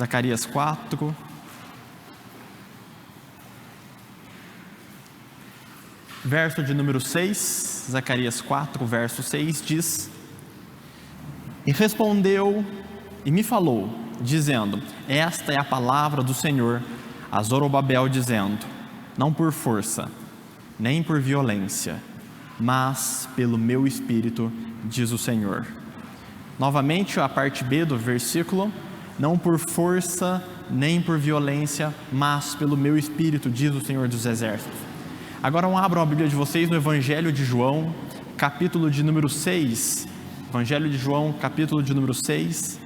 Zacarias 4. Verso de número 6, Zacarias 4, verso 6 diz: E respondeu e me falou, dizendo: Esta é a palavra do Senhor a Zorobabel, dizendo: Não por força, nem por violência, mas pelo meu Espírito, diz o Senhor. Novamente a parte B do versículo: Não por força, nem por violência, mas pelo meu Espírito, diz o Senhor dos Exércitos. Agora abram a Bíblia de vocês no Evangelho de João, capítulo de número 6. Evangelho de João, capítulo de número 6.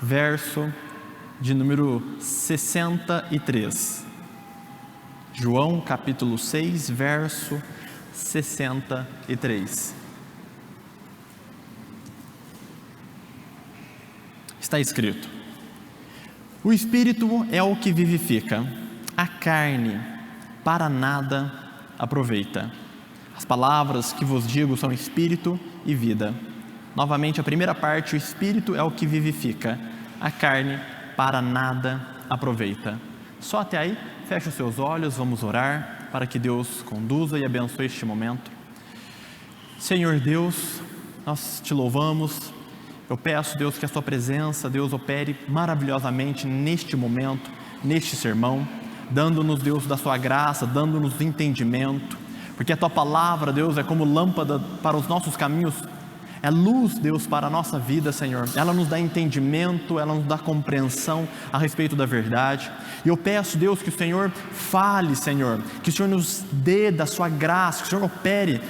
Verso de número 63. João, capítulo 6, verso 63. Está escrito: O Espírito é o que vivifica, a carne para nada aproveita. As palavras que vos digo são Espírito e vida. Novamente a primeira parte: o Espírito é o que vivifica, a carne para nada aproveita. Só até aí. Feche os seus olhos, vamos orar para que Deus conduza e abençoe este momento. Senhor Deus, nós te louvamos. Eu peço, Deus, que a sua presença, Deus, opere maravilhosamente neste momento, neste sermão, dando-nos, Deus, da sua graça, dando-nos entendimento, porque a tua palavra, Deus, é como lâmpada para os nossos caminhos, é luz, Deus, para a nossa vida, Senhor. Ela nos dá entendimento, ela nos dá compreensão a respeito da verdade. E eu peço, Deus, que o Senhor fale, Senhor, que o Senhor nos dê da sua graça, que o Senhor opere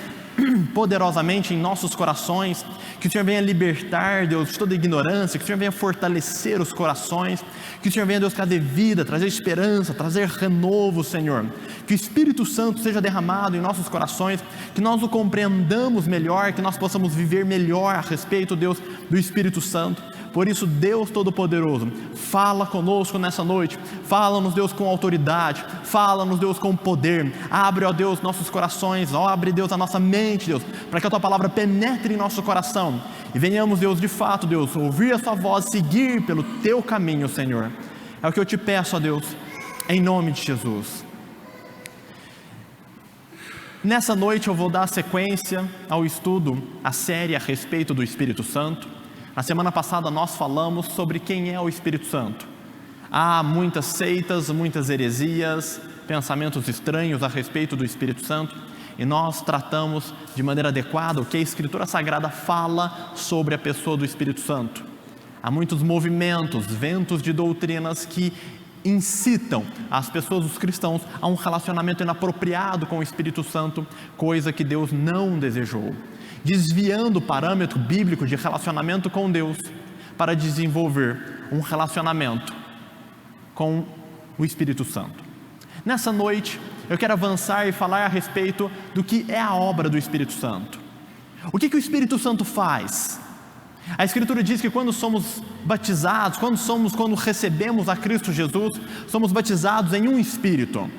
poderosamente em nossos corações, que o Senhor venha libertar, Deus, de toda ignorância, que o Senhor venha fortalecer os corações, que o Senhor venha, Deus, trazer vida, trazer esperança, trazer renovo, Senhor, que o Espírito Santo seja derramado em nossos corações, que nós o compreendamos melhor, que nós possamos viver melhor a respeito, Deus, do Espírito Santo. Por isso, Deus Todo-Poderoso, fala conosco nessa noite, fala-nos, Deus, com autoridade, fala-nos, Deus, com poder, abre, ó Deus, nossos corações, abre, Deus, a nossa mente, Deus, para que a tua palavra penetre em nosso coração, e venhamos, Deus, de fato, Deus, ouvir a sua voz, seguir pelo teu caminho, Senhor. É o que eu te peço, ó Deus, em nome de Jesus. Nessa noite eu vou dar sequência ao estudo, a série a respeito do Espírito Santo. Na semana passada nós falamos sobre quem é o Espírito Santo. Há muitas seitas, muitas heresias, pensamentos estranhos a respeito do Espírito Santo, e nós tratamos de maneira adequada o que a Escritura Sagrada fala sobre a pessoa do Espírito Santo. Há muitos movimentos, ventos de doutrinas que incitam as pessoas, os cristãos, a um relacionamento inapropriado com o Espírito Santo, coisa que Deus não desejou, desviando o parâmetro bíblico de relacionamento com Deus para desenvolver um relacionamento com o Espírito Santo. Nessa noite eu quero avançar e falar a respeito do que é a obra do Espírito Santo. O que o Espírito Santo faz? A Escritura diz que quando somos batizados, quando recebemos a Cristo Jesus, somos batizados em um Espírito.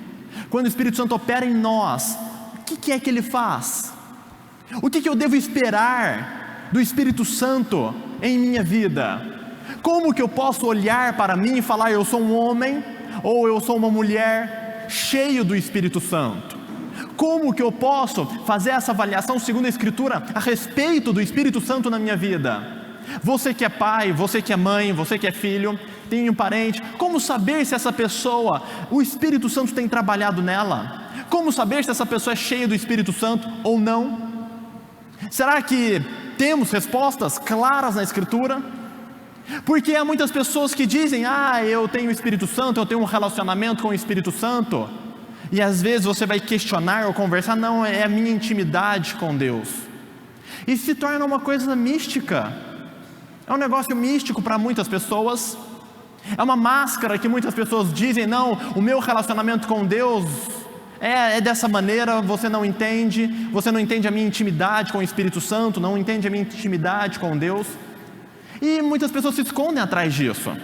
Quando o Espírito Santo opera em nós, o que é que Ele faz? O que eu devo esperar do Espírito Santo em minha vida? Como que eu posso olhar para mim e falar: eu sou um homem ou eu sou uma mulher cheio do Espírito Santo? Como que eu posso fazer essa avaliação segundo a Escritura a respeito do Espírito Santo na minha vida? Você que é pai, você que é mãe, você que é filho, tem um parente, como saber se essa pessoa, o Espírito Santo tem trabalhado nela? Como saber se essa pessoa é cheia do Espírito Santo ou não? Será que temos respostas claras na Escritura? Porque há muitas pessoas que dizem: eu tenho o Espírito Santo, eu tenho um relacionamento com o Espírito Santo. E às vezes você vai questionar ou conversar: não, é a minha intimidade com Deus. E se torna uma coisa mística. É um negócio místico para muitas pessoas. É uma máscara que muitas pessoas dizem: não, o meu relacionamento com Deus é dessa maneira, você não entende a minha intimidade com o Espírito Santo, não entende a minha intimidade com Deus. E muitas pessoas se escondem atrás disso.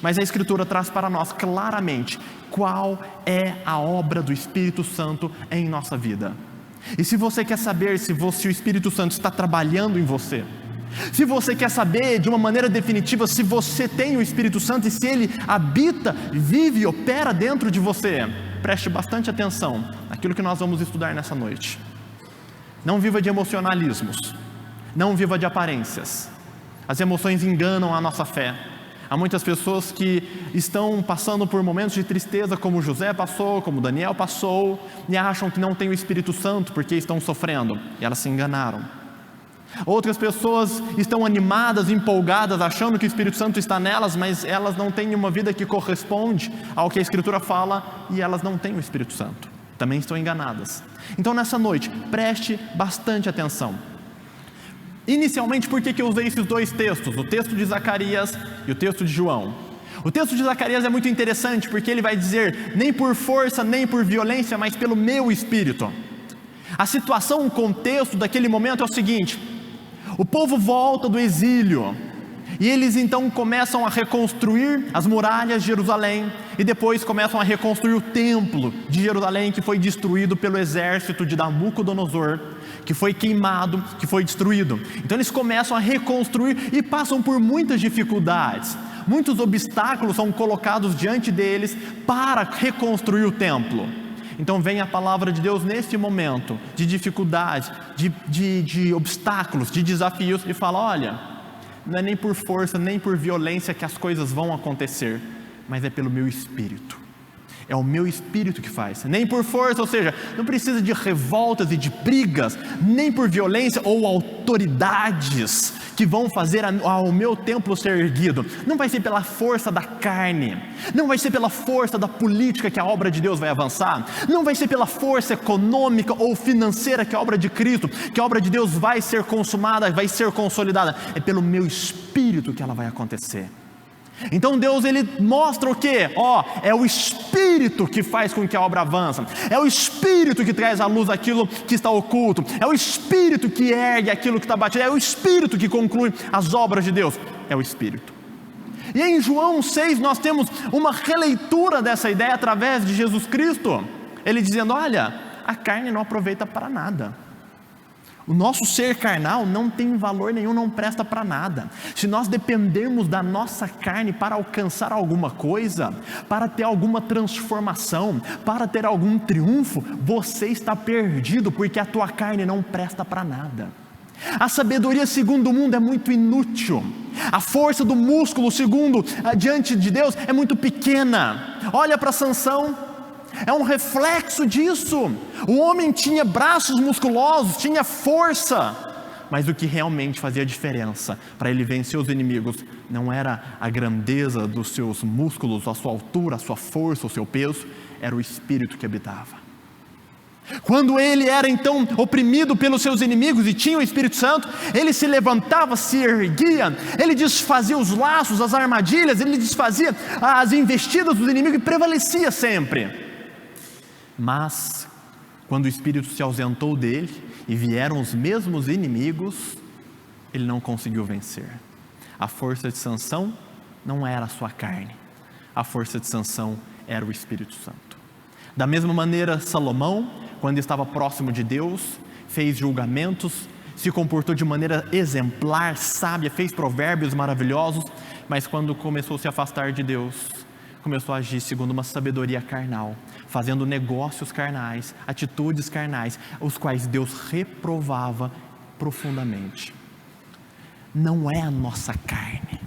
Mas a Escritura traz para nós claramente qual é a obra do Espírito Santo em nossa vida. E se você quer saber se o Espírito Santo está trabalhando em você, se você quer saber de uma maneira definitiva se você tem o Espírito Santo e se ele habita, vive e opera dentro de você, preste bastante atenção naquilo que nós vamos estudar nessa noite. Não viva de emocionalismos, não viva de aparências. As emoções enganam a nossa fé. Há muitas pessoas que estão passando por momentos de tristeza, como José passou, como Daniel passou, e acham que não tem o Espírito Santo porque estão sofrendo, e elas se enganaram. Outras pessoas estão animadas, empolgadas, achando que o Espírito Santo está nelas, mas elas não têm uma vida que corresponde ao que a Escritura fala, e elas não têm o Espírito Santo, também estão enganadas. Então nessa noite, preste bastante atenção. Inicialmente, por que eu usei esses dois textos? O texto de Zacarias e o texto de João. O texto de Zacarias é muito interessante, porque ele vai dizer, nem por força, nem por violência, mas pelo meu Espírito. A situação, o contexto daquele momento é o seguinte: o povo volta do exílio, e eles então começam a reconstruir as muralhas de Jerusalém, e depois começam a reconstruir o templo de Jerusalém, que foi destruído pelo exército de Nabucodonosor, que foi queimado, que foi destruído. Então eles começam a reconstruir e passam por muitas dificuldades. Muitos obstáculos são colocados diante deles para reconstruir o templo. Então vem a palavra de Deus nesse momento de dificuldade, de obstáculos, de desafios, e fala: olha, não é nem por força, nem por violência que as coisas vão acontecer, mas é pelo meu Espírito. É o meu Espírito que faz, nem por força, ou seja, não precisa de revoltas e de brigas, nem por violência ou autoridades que vão fazer o meu templo ser erguido. Não vai ser pela força da carne, não vai ser pela força da política que a obra de Deus vai avançar, não vai ser pela força econômica ou financeira que a obra de Cristo, que a obra de Deus vai ser consumada, vai ser consolidada. É pelo meu Espírito que ela vai acontecer. Então Deus, ele mostra o quê? É o Espírito que faz com que a obra avance, é o Espírito que traz à luz aquilo que está oculto, é o Espírito que ergue aquilo que está batido, é o Espírito que conclui as obras de Deus, é o Espírito. E em João 6 nós temos uma releitura dessa ideia através de Jesus Cristo, ele dizendo: olha, a carne não aproveita para nada. O nosso ser carnal não tem valor nenhum, não presta para nada. Se nós dependermos da nossa carne para alcançar alguma coisa, para ter alguma transformação, para ter algum triunfo, você está perdido, porque a tua carne não presta para nada. A sabedoria segundo o mundo é muito inútil. A força do músculo diante de Deus é muito pequena. Olha para Sansão. É um reflexo disso. O homem tinha braços musculosos, tinha força, mas o que realmente fazia diferença para ele vencer os inimigos não era a grandeza dos seus músculos, a sua altura, a sua força, o seu peso, era o Espírito que habitava. Quando ele era então oprimido pelos seus inimigos e tinha o Espírito Santo, ele se levantava, se erguia, ele desfazia os laços, as armadilhas, ele desfazia as investidas dos inimigos e prevalecia sempre. Mas quando o Espírito se ausentou dele e vieram os mesmos inimigos, ele não conseguiu vencer. A força de Sansão não era a sua carne, a força de Sansão era o Espírito Santo. Da mesma maneira, Salomão, quando estava próximo de Deus, fez julgamentos, se comportou de maneira exemplar, sábia, fez provérbios maravilhosos, mas quando começou a se afastar de Deus, começou a agir segundo uma sabedoria carnal, fazendo negócios carnais, atitudes carnais, os quais Deus reprovava profundamente. Não é a nossa carne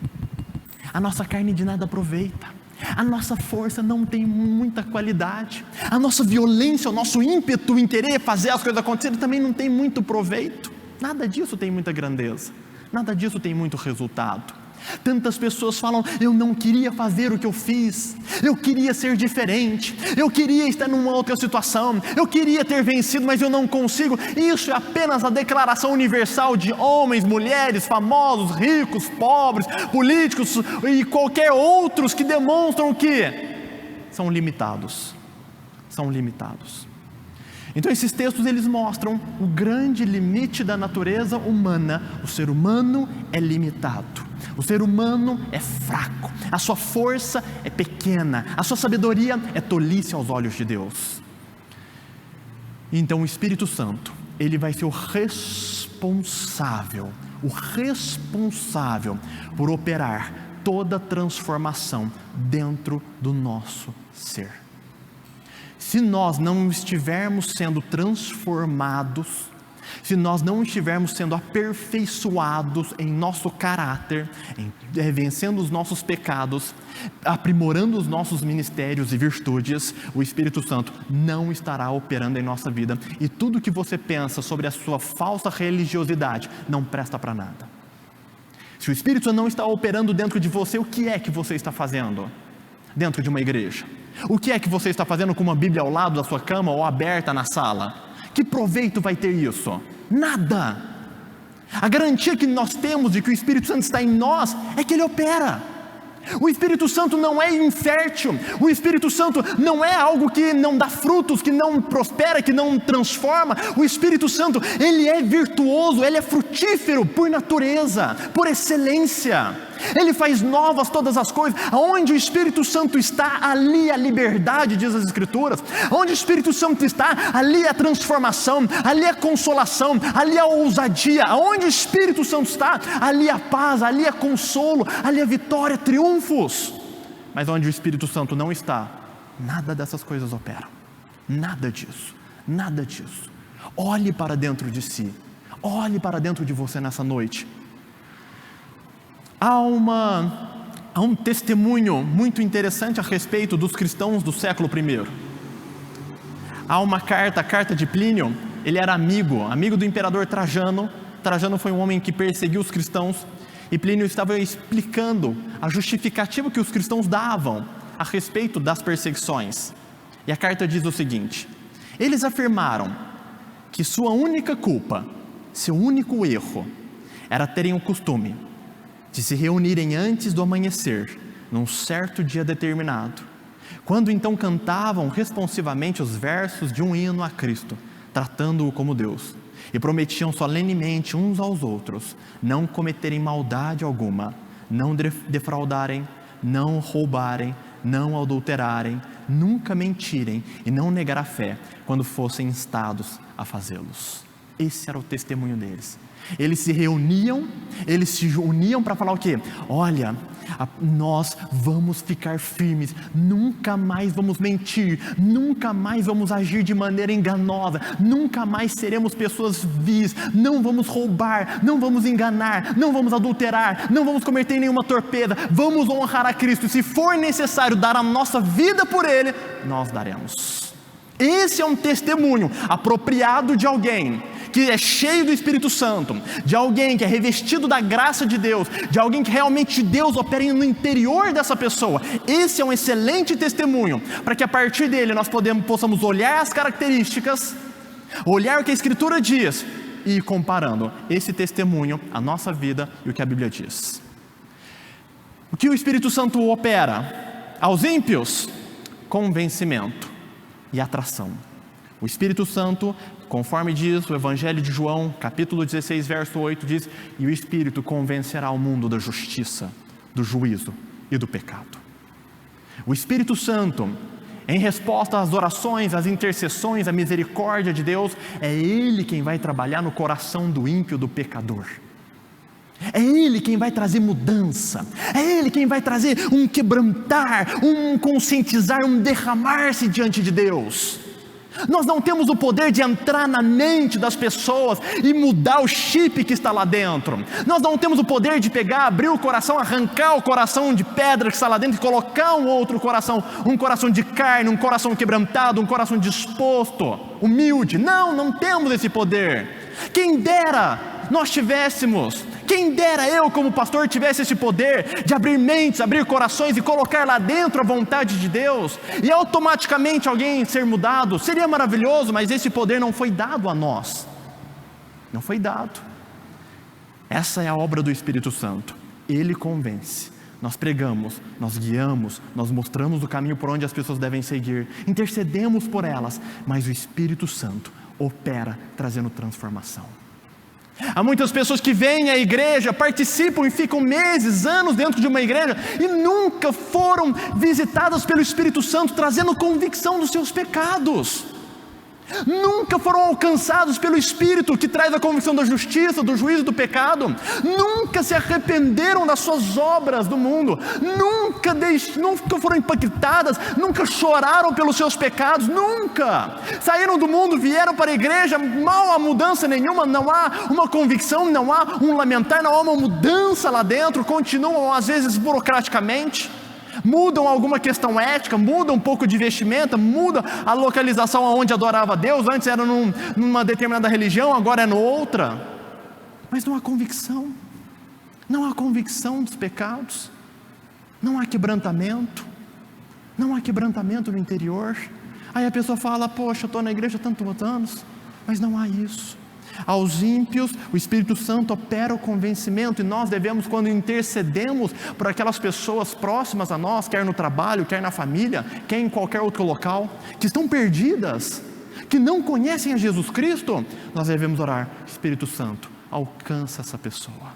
de nada aproveita, a nossa força não tem muita qualidade, a nossa violência, o nosso ímpeto em querer fazer as coisas acontecerem também não tem muito proveito, nada disso tem muita grandeza, nada disso tem muito resultado. Tantas pessoas falam: eu não queria fazer o que eu fiz, eu queria ser diferente, eu queria estar numa outra situação, eu queria ter vencido, mas eu não consigo. Isso é apenas a declaração universal de homens, mulheres, famosos, ricos, pobres, políticos e qualquer outros que demonstram que são limitados. Então esses textos, eles mostram o grande limite da natureza humana. O ser humano é limitado. O ser humano é fraco, a sua força é pequena, a sua sabedoria é tolice aos olhos de Deus. Então o Espírito Santo, ele vai ser o responsável por operar toda transformação dentro do nosso ser. Se nós não estivermos sendo transformados, se nós não estivermos sendo aperfeiçoados em nosso caráter, vencendo os nossos pecados, aprimorando os nossos ministérios e virtudes, o Espírito Santo não estará operando em nossa vida, e tudo que você pensa sobre a sua falsa religiosidade não presta para nada. Se o Espírito Santo não está operando dentro de você, o que é que você está fazendo dentro de uma igreja? O que é que você está fazendo com uma Bíblia ao lado da sua cama ou aberta na sala? Que proveito vai ter isso? Nada. A garantia que nós temos de que o Espírito Santo está em nós é que ele opera. O Espírito Santo não é infértil, o Espírito Santo não é algo que não dá frutos, que não prospera, que não transforma. O Espírito Santo, ele é virtuoso, ele é frutífero por natureza, por excelência. Ele faz novas todas as coisas. Aonde o Espírito Santo está, ali a liberdade, diz as Escrituras. Onde o Espírito Santo está, ali a transformação, ali a consolação, ali a ousadia. Aonde o Espírito Santo está, ali a paz, ali a consolo, ali a vitória, triunfos. Mas onde o Espírito Santo não está, nada dessas coisas opera. Nada disso, nada disso. Olhe para dentro de si, olhe para dentro de você nessa noite. Há um testemunho muito interessante a respeito dos cristãos do século I. Há uma carta, a carta de Plínio. Ele era amigo do imperador Trajano. Trajano foi um homem que perseguiu os cristãos, e Plínio estava explicando a justificativa que os cristãos davam a respeito das perseguições. E a carta diz o seguinte: eles afirmaram que sua única culpa, seu único erro, era terem o costume de se reunirem antes do amanhecer, num certo dia determinado, quando então cantavam responsivamente os versos de um hino a Cristo, tratando-o como Deus, e prometiam solenemente uns aos outros não cometerem maldade alguma, não defraudarem, não roubarem, não adulterarem, nunca mentirem e não negar a fé quando fossem instados a fazê-los. Esse era o testemunho deles. Eles se reuniam, eles se uniam para falar o quê? Olha, nós vamos ficar firmes, nunca mais vamos mentir, nunca mais vamos agir de maneira enganosa, nunca mais seremos pessoas vis, não vamos roubar, não vamos enganar, não vamos adulterar, não vamos cometer nenhuma torpeza, vamos honrar a Cristo, e se for necessário dar a nossa vida por Ele, nós daremos. Esse é um testemunho apropriado de alguém que é cheio do Espírito Santo, de alguém que é revestido da graça de Deus, de alguém que realmente Deus opera no interior dessa pessoa. Esse é um excelente testemunho, para que a partir dele nós possamos olhar as características, olhar o que a Escritura diz, e ir comparando esse testemunho, a nossa vida e o que a Bíblia diz. O que o Espírito Santo opera aos ímpios? Convencimento e atração. O Espírito Santo, conforme diz o Evangelho de João, capítulo 16, verso 8, diz: e o Espírito convencerá o mundo da justiça, do juízo e do pecado. O Espírito Santo, em resposta às orações, às intercessões, à misericórdia de Deus, é Ele quem vai trabalhar no coração do ímpio, do pecador. É Ele quem vai trazer mudança, é Ele quem vai trazer um quebrantar, um conscientizar, um derramar-se diante de Deus. Nós não temos o poder de entrar na mente das pessoas e mudar o chip que está lá dentro. Nós não temos o poder de pegar, abrir o coração, arrancar o coração de pedra que está lá dentro e colocar um outro coração, um coração de carne, um coração quebrantado, um coração disposto, humilde. Não temos esse poder. Quem dera nós tivéssemos, quem dera eu como pastor tivesse esse poder de abrir mentes, abrir corações e colocar lá dentro a vontade de Deus e automaticamente alguém ser mudado. Seria maravilhoso, mas esse poder não foi dado a nós, não foi dado. Essa é a obra do Espírito Santo. Ele convence, nós pregamos, nós guiamos, nós mostramos o caminho por onde as pessoas devem seguir, intercedemos por elas, mas o Espírito Santo opera trazendo transformação. Há muitas pessoas que vêm à igreja, participam e ficam meses, anos dentro de uma igreja e nunca foram visitadas pelo Espírito Santo, trazendo convicção dos seus pecados. Nunca foram alcançados pelo Espírito que traz a convicção da justiça, do juízo, do pecado. Nunca se arrependeram das suas obras do mundo. Nunca foram impactadas. Nunca choraram pelos seus pecados. Nunca saíram do mundo, vieram para a igreja. Mal há mudança nenhuma. Não há uma convicção, não há um lamentar, não há uma mudança lá dentro. Continuam às vezes burocraticamente. Mudam alguma questão ética, mudam um pouco de vestimenta, mudam a localização onde adorava a Deus. Antes era numa determinada religião, agora é noutra. Mas não há convicção. Não há convicção dos pecados. Não há quebrantamento. Não há quebrantamento no interior. Aí a pessoa fala: poxa, eu estou na igreja há tantos anos. Mas não há isso. Aos ímpios, o Espírito Santo opera o convencimento, e nós devemos, quando intercedemos por aquelas pessoas próximas a nós, quer no trabalho, quer na família, quer em qualquer outro local, que estão perdidas, que não conhecem a Jesus Cristo, nós devemos orar: Espírito Santo, alcança essa pessoa.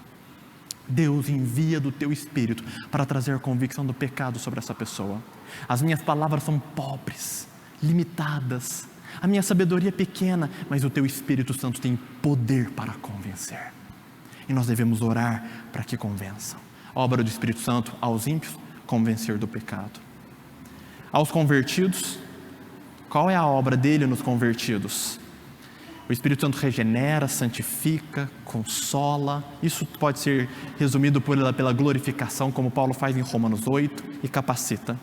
Deus, envia do teu Espírito para trazer a convicção do pecado sobre essa pessoa. As minhas palavras são pobres, limitadas, a minha sabedoria é pequena, mas o teu Espírito Santo tem poder para convencer. E nós devemos orar para que convençam. A obra do Espírito Santo aos ímpios: convencer do pecado. Aos convertidos, qual é a obra dele nos convertidos? O Espírito Santo regenera, santifica, consola. Isso pode ser resumido pela glorificação, como Paulo faz em Romanos 8, e capacita.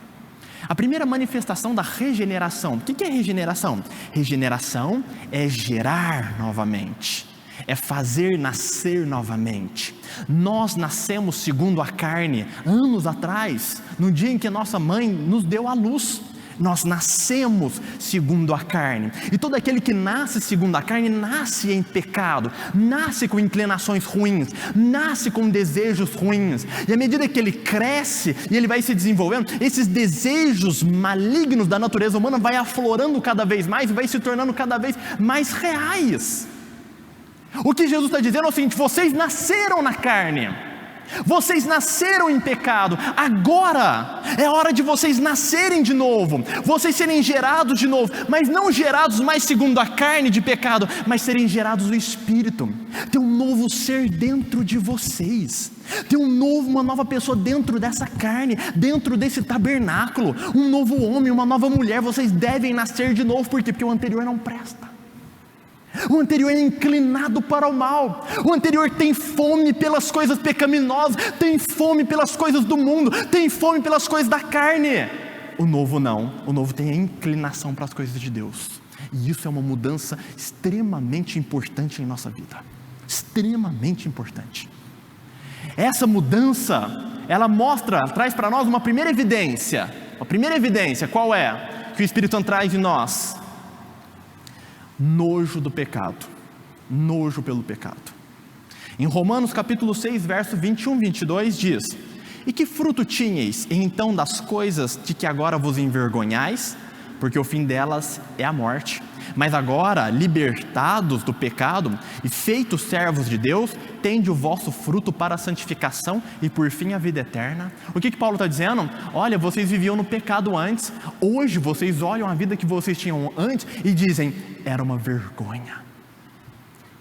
A primeira manifestação da regeneração. O que é regeneração? Regeneração é gerar novamente, é fazer nascer novamente. Nós nascemos segundo a carne anos atrás, no dia em que nossa mãe nos deu à luz. Nós nascemos segundo a carne, e todo aquele que nasce segundo a carne nasce em pecado, nasce com inclinações ruins, nasce com desejos ruins, e à medida que ele cresce e ele vai se desenvolvendo, esses desejos malignos da natureza humana vai aflorando cada vez mais e vai se tornando cada vez mais reais. O que Jesus está dizendo é o seguinte: vocês nasceram na carne, vocês nasceram em pecado, agora é hora de vocês nascerem de novo, vocês serem gerados de novo, mas não gerados mais segundo a carne de pecado, mas serem gerados do Espírito. Tem um novo ser dentro de vocês, tem uma nova pessoa dentro dessa carne, dentro desse tabernáculo, um novo homem, uma nova mulher. Vocês devem nascer de novo. Por quê? Porque o anterior não presta. O anterior é inclinado para o mal. O anterior tem fome pelas coisas pecaminosas, tem fome pelas coisas do mundo, tem fome pelas coisas da carne. O novo não. O novo tem a inclinação para as coisas de Deus. E isso é uma mudança extremamente importante em nossa vida. Extremamente importante. Essa mudança, ela traz para nós uma primeira evidência. A primeira evidência, qual é? Que o Espírito Santo traz em nós: nojo do pecado, nojo pelo pecado. Em Romanos capítulo 6, verso 21, 22 diz: e que fruto tinhais então das coisas de que agora vos envergonhais? Porque o fim delas é a morte. Mas agora, libertados do pecado e feitos servos de Deus, tende o vosso fruto para a santificação e por fim a vida eterna. O que Paulo está dizendo? Olha, vocês viviam no pecado antes, hoje vocês olham a vida que vocês tinham antes e dizem: era uma vergonha.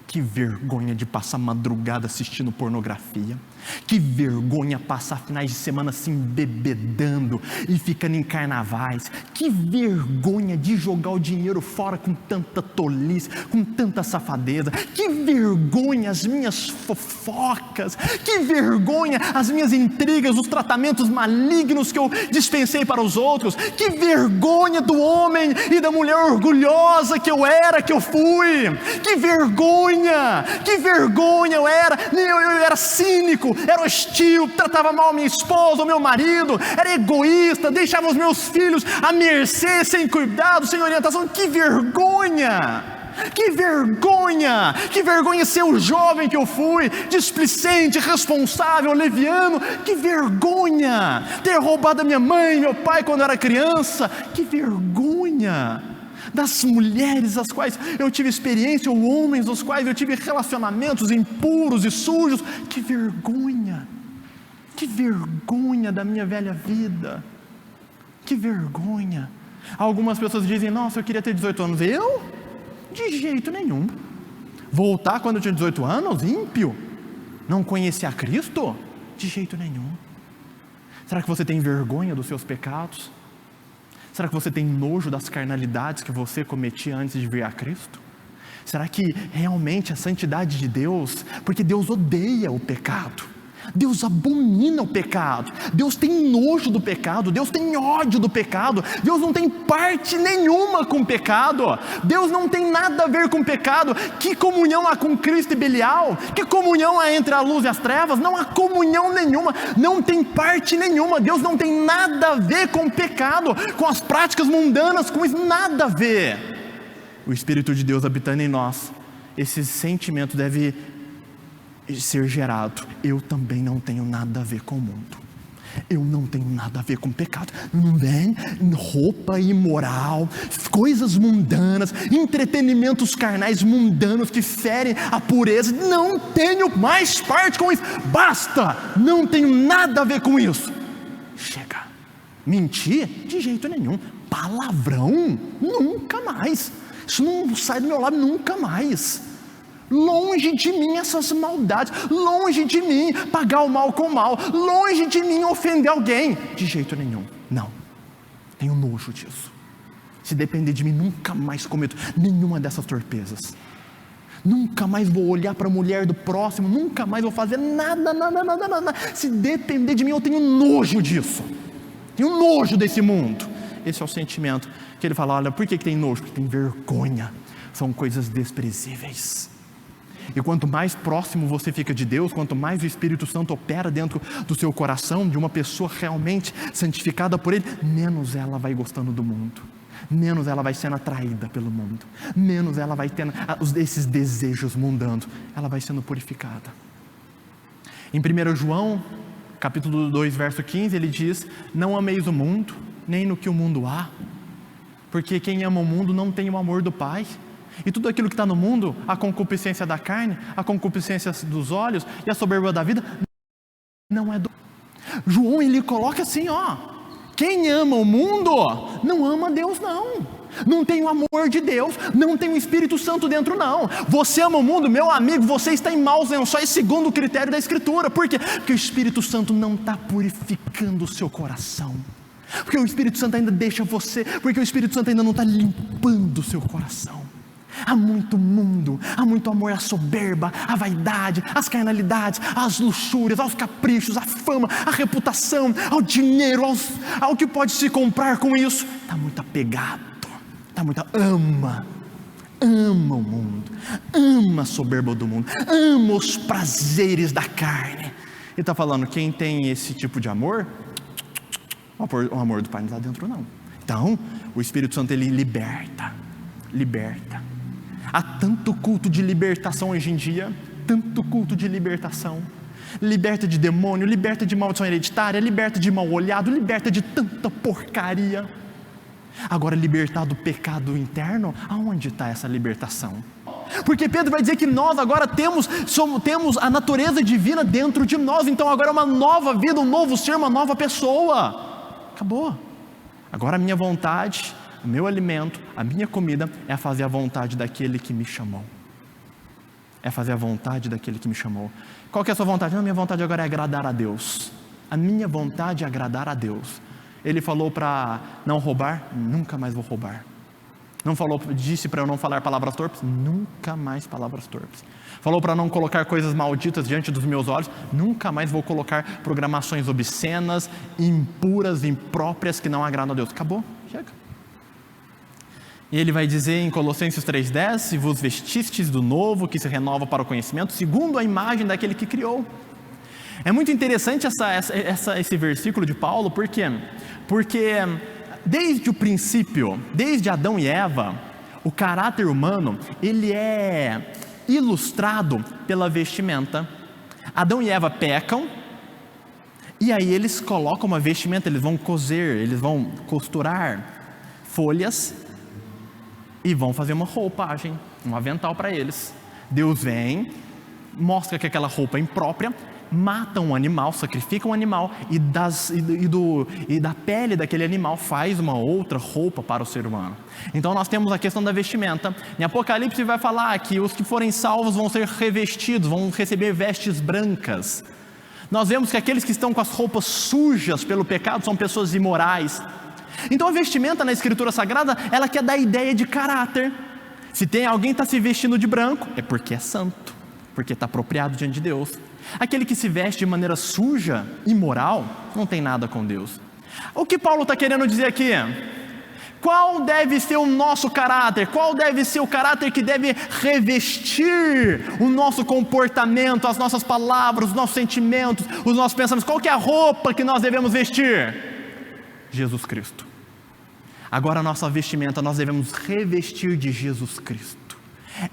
Que vergonha de passar madrugada assistindo pornografia. Que vergonha passar finais de semana se embebedando e ficando em carnavais. Que vergonha de jogar o dinheiro fora com tanta tolice, com tanta safadeza. Que vergonha as minhas fofocas. Que vergonha as minhas intrigas, os tratamentos malignos que eu dispensei para os outros. Que vergonha do homem e da mulher orgulhosa que eu era, que eu fui. Que vergonha eu era cínico, era hostil, tratava mal minha esposa, o meu marido, era egoísta, deixava os meus filhos à mercê, sem cuidado, sem orientação. Que vergonha, que vergonha ser o jovem que eu fui, displicente, irresponsável, leviano. Que vergonha ter roubado a minha mãe e meu pai quando eu era criança. Que vergonha das mulheres às quais eu tive experiência, ou homens aos quais eu tive relacionamentos impuros e sujos. Que vergonha da minha velha vida, que vergonha. Algumas pessoas dizem: nossa, eu queria ter 18 anos. Eu? De jeito nenhum. Voltar quando eu tinha 18 anos? Ímpio. Não conhecer a Cristo? De jeito nenhum. Será que você tem vergonha dos seus pecados? Será que você tem nojo das carnalidades que você cometia antes de vir a Cristo? Será que realmente a santidade de Deus, porque Deus odeia o pecado, Deus abomina o pecado, Deus tem nojo do pecado, Deus tem ódio do pecado, Deus não tem parte nenhuma com o pecado, Deus não tem nada a ver com o pecado. Que comunhão há com Cristo e Belial? Que comunhão há entre a luz e as trevas? Não há comunhão nenhuma, não tem parte nenhuma. Deus não tem nada a ver com o pecado, com as práticas mundanas, com isso, nada a ver. O Espírito de Deus habitando em nós, esse sentimento deve ser gerado. Eu também não tenho nada a ver com o mundo, eu não tenho nada a ver com pecado. Não vem roupa imoral, coisas mundanas, entretenimentos carnais mundanos que ferem a pureza. Não tenho mais parte com isso, basta, não tenho nada a ver com isso. Chega. Mentir? De jeito nenhum. Palavrão? Nunca mais. Isso não sai do meu lado nunca mais. Longe de mim essas maldades, longe de mim pagar o mal com o mal, longe de mim ofender alguém, de jeito nenhum. Não, tenho nojo disso. Se depender de mim, nunca mais cometo nenhuma dessas torpezas. Nunca mais vou olhar para a mulher do próximo, nunca mais vou fazer nada. Se depender de mim, eu tenho nojo disso, tenho nojo desse mundo. Esse é o sentimento que ele fala. Olha, por que tem nojo? Porque tem vergonha, são coisas desprezíveis. E quanto mais próximo você fica de Deus, quanto mais o Espírito Santo opera dentro do seu coração, de uma pessoa realmente santificada por Ele, menos ela vai gostando do mundo, menos ela vai sendo atraída pelo mundo, menos ela vai tendo esses desejos mundanos, ela vai sendo purificada. Em 1 João, capítulo 2, verso 15, ele diz: não ameis o mundo, nem no que o mundo há, porque quem ama o mundo não tem o amor do Pai. E tudo aquilo que está no mundo, a concupiscência da carne, a concupiscência dos olhos e a soberba da vida, não é do... João, ele coloca assim, quem ama o mundo, não ama Deus não tem o amor de Deus, não tem o Espírito Santo dentro não. Você ama o mundo, meu amigo, você está em maus lençóis segundo o critério da Escritura. Por quê? Porque o Espírito Santo não está purificando o seu coração, porque o Espírito Santo ainda deixa você, porque o Espírito Santo ainda não está limpando o seu coração. Há muito mundo, há muito amor à soberba, à vaidade, às carnalidades, às luxúrias, aos caprichos, à fama, à reputação, ao dinheiro, ao que pode se comprar com isso. Está muito apegado, ama o mundo, ama a soberba do mundo, ama os prazeres da carne. Ele está falando, quem tem esse tipo de amor, o amor do Pai não está dentro não. Então, o Espírito Santo, ele liberta. Há tanto culto de libertação hoje em dia, tanto culto de libertação. Liberta de demônio, liberta de maldição hereditária, liberta de mal olhado, liberta de tanta porcaria. Agora, libertar do pecado interno, aonde está essa libertação? Porque Pedro vai dizer que nós agora temos a natureza divina dentro de nós. Então agora é uma nova vida, um novo ser, uma nova pessoa. Acabou. Agora a minha vontade, o meu alimento, a minha comida é fazer a vontade daquele que me chamou. É fazer a vontade daquele que me chamou. Qual que é a sua vontade? Não, a minha vontade agora é agradar a Deus. A minha vontade é agradar a Deus. Ele falou para não roubar, nunca mais vou roubar. Disse para eu não falar palavras torpes, nunca mais palavras torpes. Falou para não colocar coisas malditas diante dos meus olhos, nunca mais vou colocar programações obscenas, impuras, impróprias, que não agradam a Deus. Acabou, chega. E ele vai dizer em Colossenses 3,10, se vos vestistes do novo, que se renova para o conhecimento, segundo a imagem daquele que criou. É muito interessante esse versículo de Paulo, por quê? Porque desde o princípio, desde Adão e Eva, o caráter humano, ele é ilustrado pela vestimenta. Adão e Eva pecam, e aí eles colocam uma vestimenta, eles vão costurar folhas, e vão fazer uma roupagem, um avental para eles. Deus vem, mostra que aquela roupa é imprópria, mata um animal, sacrifica um animal e da pele daquele animal faz uma outra roupa para o ser humano. Então nós temos a questão da vestimenta. Em Apocalipse vai falar que os que forem salvos vão ser revestidos, vão receber vestes brancas. Nós vemos que aqueles que estão com as roupas sujas pelo pecado são pessoas imorais. Então a vestimenta na Escritura Sagrada, ela quer dar ideia de caráter. Se tem alguém que está se vestindo de branco, é porque é santo, porque está apropriado diante de Deus. Aquele que se veste de maneira suja, imoral, não tem nada com Deus. O que Paulo está querendo dizer aqui? Qual deve ser o nosso caráter? Qual deve ser o caráter que deve revestir o nosso comportamento, as nossas palavras, os nossos sentimentos, os nossos pensamentos? Qual que é a roupa que nós devemos vestir? Jesus Cristo. Agora a nossa vestimenta nós devemos revestir de Jesus Cristo.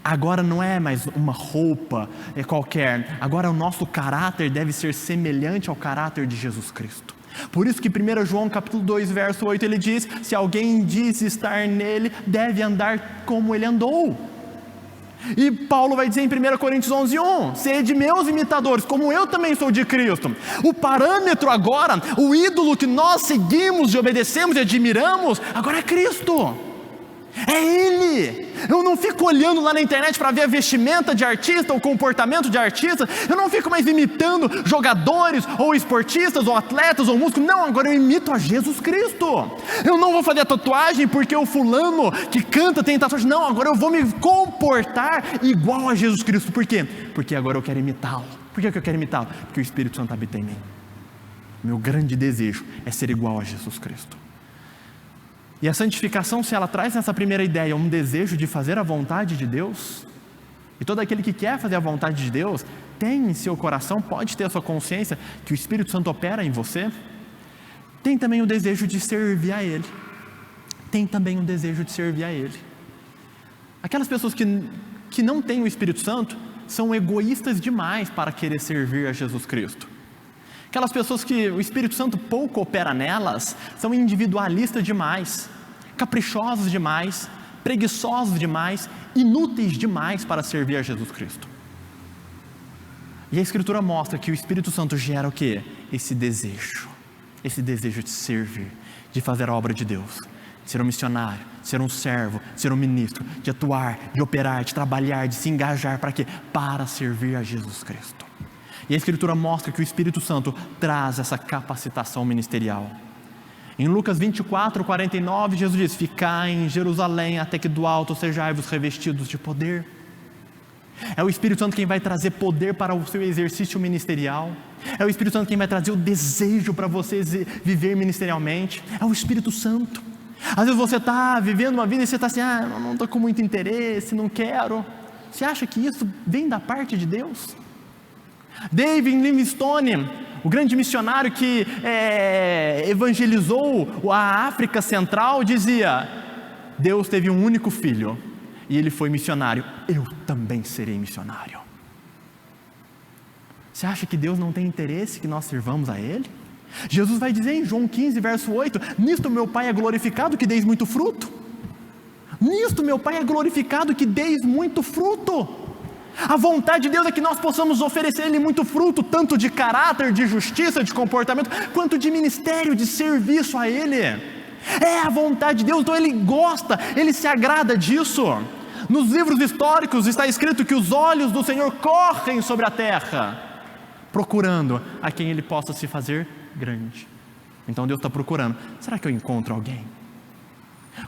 Agora não é mais uma roupa qualquer, agora o nosso caráter deve ser semelhante ao caráter de Jesus Cristo. Por isso que 1 João capítulo 2 verso 8 ele diz: se alguém diz estar nele, deve andar como ele andou. E Paulo vai dizer em 1 Coríntios 11:1, sede meus imitadores, como eu também sou de Cristo. O parâmetro agora, o ídolo que nós seguimos e obedecemos e admiramos, agora é Cristo. É Ele. Eu não fico olhando lá na internet para ver a vestimenta de artista, o comportamento de artista. Eu não fico mais imitando jogadores, ou esportistas, ou atletas, ou músicos. Não, agora eu imito a Jesus Cristo. Eu não vou fazer a tatuagem porque o fulano que canta tem tatuagem. Não, agora eu vou me comportar igual a Jesus Cristo. Por quê? Porque agora eu quero imitá-lo. Por que eu quero imitá-lo? Porque o Espírito Santo habita em mim. Meu grande desejo é ser igual a Jesus Cristo. E a santificação, se ela traz nessa primeira ideia um desejo de fazer a vontade de Deus, e todo aquele que quer fazer a vontade de Deus, tem em seu coração, pode ter a sua consciência que o Espírito Santo opera em você, tem também o desejo de servir a Ele. Tem também o desejo de servir a Ele. Aquelas pessoas que não têm o Espírito Santo, são egoístas demais para querer servir a Jesus Cristo. Aquelas pessoas que o Espírito Santo pouco opera nelas, são individualistas demais, caprichosos demais, preguiçosos demais, inúteis demais para servir a Jesus Cristo. E a Escritura mostra que o Espírito Santo gera o quê? Esse desejo de servir, de fazer a obra de Deus, de ser um missionário, de ser um servo, de ser um ministro, de atuar, de operar, de trabalhar, de se engajar, para quê? Para servir a Jesus Cristo. E a Escritura mostra que o Espírito Santo traz essa capacitação ministerial. Em Lucas 24:49, Jesus diz: ficai em Jerusalém até que do alto sejais-vos revestidos de poder. É o Espírito Santo quem vai trazer poder para o seu exercício ministerial. É o Espírito Santo quem vai trazer o desejo para você viver ministerialmente. É o Espírito Santo. Às vezes você está vivendo uma vida e você está assim: eu não estou com muito interesse, não quero. Você acha que isso vem da parte de Deus? David Livingstone, o grande missionário que evangelizou a África Central, dizia: Deus teve um único filho e ele foi missionário, eu também serei missionário. Você acha que Deus não tem interesse que nós sirvamos a Ele? Jesus vai dizer em João 15 verso 8, nisto meu Pai é glorificado que deis muito fruto. Nisto meu Pai é glorificado que deis muito fruto. A vontade de Deus é que nós possamos oferecer a Ele muito fruto, tanto de caráter, de justiça, de comportamento, quanto de ministério, de serviço a Ele. É a vontade de Deus, então Ele gosta, Ele se agrada disso. Nos livros históricos está escrito que os olhos do Senhor correm sobre a terra, procurando a quem Ele possa se fazer grande. Então Deus está procurando: será que eu encontro alguém?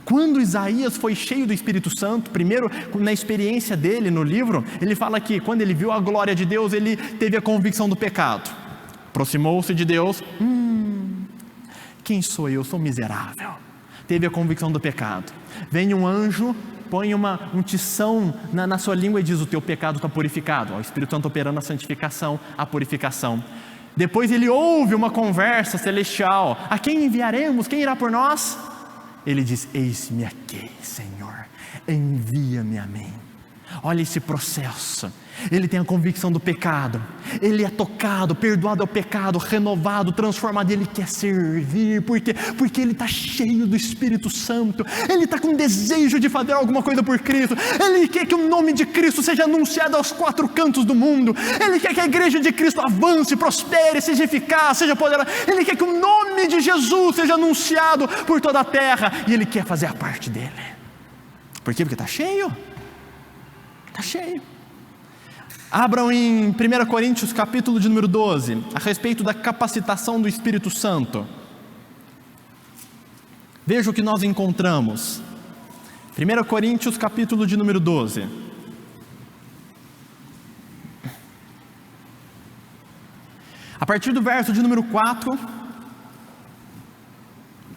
Quando Isaías foi cheio do Espírito Santo, primeiro na experiência dele no livro, ele fala que quando ele viu a glória de Deus, ele teve a convicção do pecado, aproximou-se de Deus, quem sou eu? Sou miserável. Teve a convicção do pecado. Vem um anjo, põe um tição na sua língua e diz: o teu pecado está purificado. O Espírito Santo operando a santificação, a purificação. Depois ele ouve uma conversa celestial: a quem enviaremos? Quem irá por nós? Ele diz: eis-me aqui, Senhor, envia-me a mim. olha esse processo. Ele tem a convicção do pecado, ele é tocado, perdoado ao pecado, renovado, transformado, ele quer servir, porque ele está cheio do Espírito Santo, ele está com desejo de fazer alguma coisa por Cristo, ele quer que o nome de Cristo seja anunciado aos 4 cantos do mundo, ele quer que a igreja de Cristo avance, prospere, seja eficaz, seja poderosa, ele quer que o nome de Jesus seja anunciado por toda a terra, e ele quer fazer a parte dele. Por quê? Porque está cheio, está cheio. Abram em 1 Coríntios capítulo de número 12, a respeito da capacitação do Espírito Santo. Veja o que nós encontramos. 1 Coríntios capítulo de número 12. A partir do verso de número 4,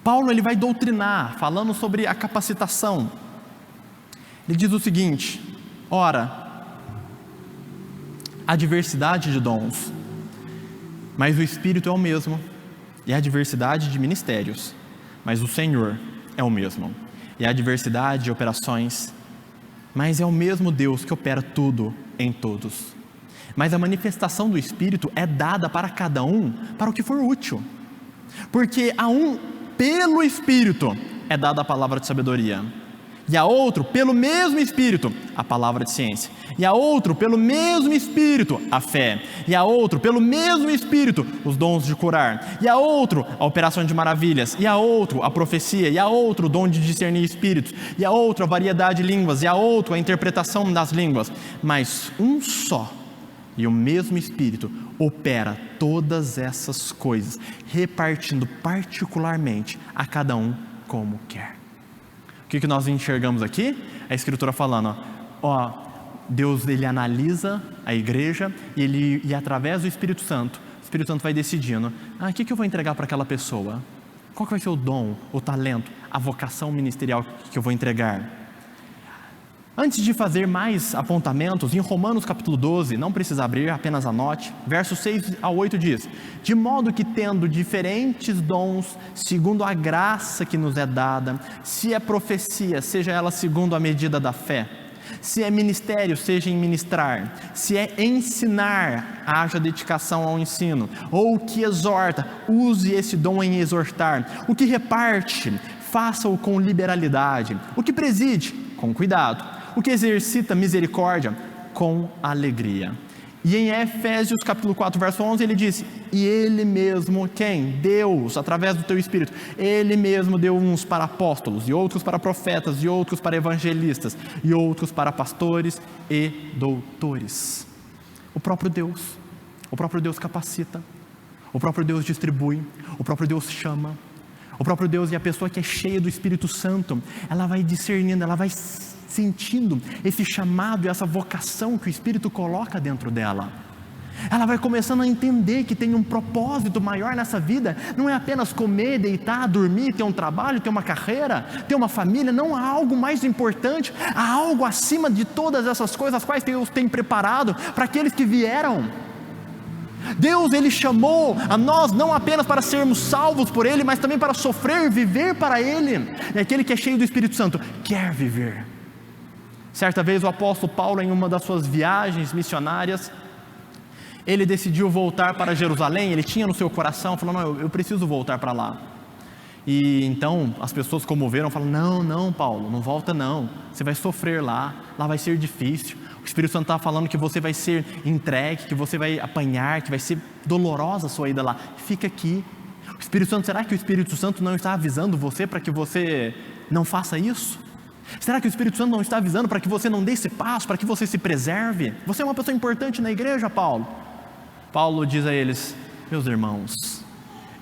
Paulo ele vai doutrinar, falando sobre a capacitação. Ele diz o seguinte: ora, há diversidade de dons, mas o Espírito é o mesmo, e há diversidade de ministérios, mas o Senhor é o mesmo, e há diversidade de operações, mas é o mesmo Deus que opera tudo em todos. Mas a manifestação do Espírito é dada para cada um para o que for útil, porque a um, pelo Espírito, é dada a palavra de sabedoria, e a outro, pelo mesmo Espírito, a palavra de ciência, e a outro, pelo mesmo Espírito, a fé, e a outro, pelo mesmo Espírito, os dons de curar, e a outro, a operação de maravilhas, e a outro, a profecia, e a outro, o dom de discernir espíritos, e a outro, a variedade de línguas, e a outro, a interpretação das línguas. Mas um só e o mesmo Espírito opera todas essas coisas, repartindo particularmente a cada um como quer. O que nós enxergamos aqui? A Escritura falando, Deus ele analisa a igreja e através do Espírito Santo, o Espírito Santo vai decidindo, o que eu vou entregar para aquela pessoa? Qual que vai ser o dom, o talento, a vocação ministerial que eu vou entregar? Antes de fazer mais apontamentos, em Romanos capítulo 12, não precisa abrir, apenas anote, versos 6 a 8 diz: de modo que tendo diferentes dons, segundo a graça que nos é dada, se é profecia, seja ela segundo a medida da fé, se é ministério, seja em ministrar, se é ensinar, haja dedicação ao ensino, ou o que exorta, use esse dom em exortar, o que reparte, faça-o com liberalidade, o que preside, com cuidado, o que exercita misericórdia, com alegria. E em Efésios capítulo 4, verso 11, ele diz: e ele mesmo, quem? Deus, através do teu Espírito, ele mesmo deu uns para apóstolos, e outros para profetas, e outros para evangelistas, e outros para pastores e doutores. O próprio Deus capacita, o próprio Deus distribui, o próprio Deus chama, o próprio Deus, e a pessoa que é cheia do Espírito Santo, ela vai discernindo, ela vai sentindo esse chamado e essa vocação que o Espírito coloca dentro dela. Ela vai começando a entender que tem um propósito maior nessa vida, não é apenas comer, deitar, dormir, ter um trabalho, ter uma carreira, ter uma família, não, há algo mais importante, há algo acima de todas essas coisas, as quais Deus tem preparado para aqueles que vieram. Deus ele chamou a nós não apenas para sermos salvos por Ele, mas também para sofrer, viver para Ele, e aquele que é cheio do Espírito Santo quer viver. Certa vez o apóstolo Paulo, em uma das suas viagens missionárias, ele decidiu voltar para Jerusalém. Ele tinha no seu coração, falou, não, eu preciso voltar para lá. E então as pessoas comoveram, falaram, não Paulo, não volta não, você vai sofrer lá vai ser difícil, o Espírito Santo está falando que você vai ser entregue, que você vai apanhar, que vai ser dolorosa a sua ida lá, fica aqui. O Espírito Santo, será que o Espírito Santo não está avisando você para que você não faça isso? Será que o Espírito Santo não está avisando para que você não dê esse passo, para que você se preserve? Você é uma pessoa importante na igreja, Paulo. Paulo diz a eles, meus irmãos,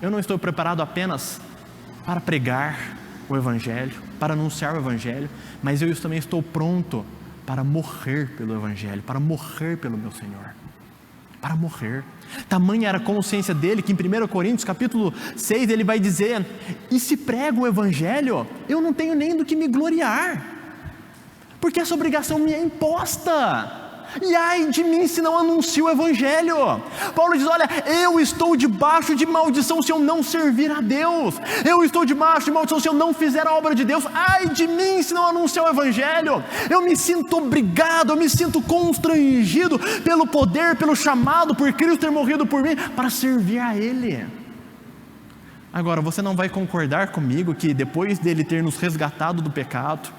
eu não estou preparado apenas para pregar o Evangelho, para anunciar o Evangelho, mas eu também estou pronto para morrer pelo Evangelho, para morrer pelo meu Senhor, para morrer. Tamanha era a consciência dele, que em 1 Coríntios capítulo 6, ele vai dizer, e se prego o Evangelho, eu não tenho nem do que me gloriar, porque essa obrigação me é imposta. E ai de mim se não anuncio o Evangelho. Paulo diz, olha, eu estou debaixo de maldição se eu não servir a Deus. Eu estou debaixo de maldição se eu não fizer a obra de Deus. Ai de mim se não anunciar o Evangelho. Eu me sinto obrigado, eu me sinto constrangido pelo poder, pelo chamado, por Cristo ter morrido por mim, para servir a Ele. Agora, você não vai concordar comigo que depois dele ter nos resgatado do pecado,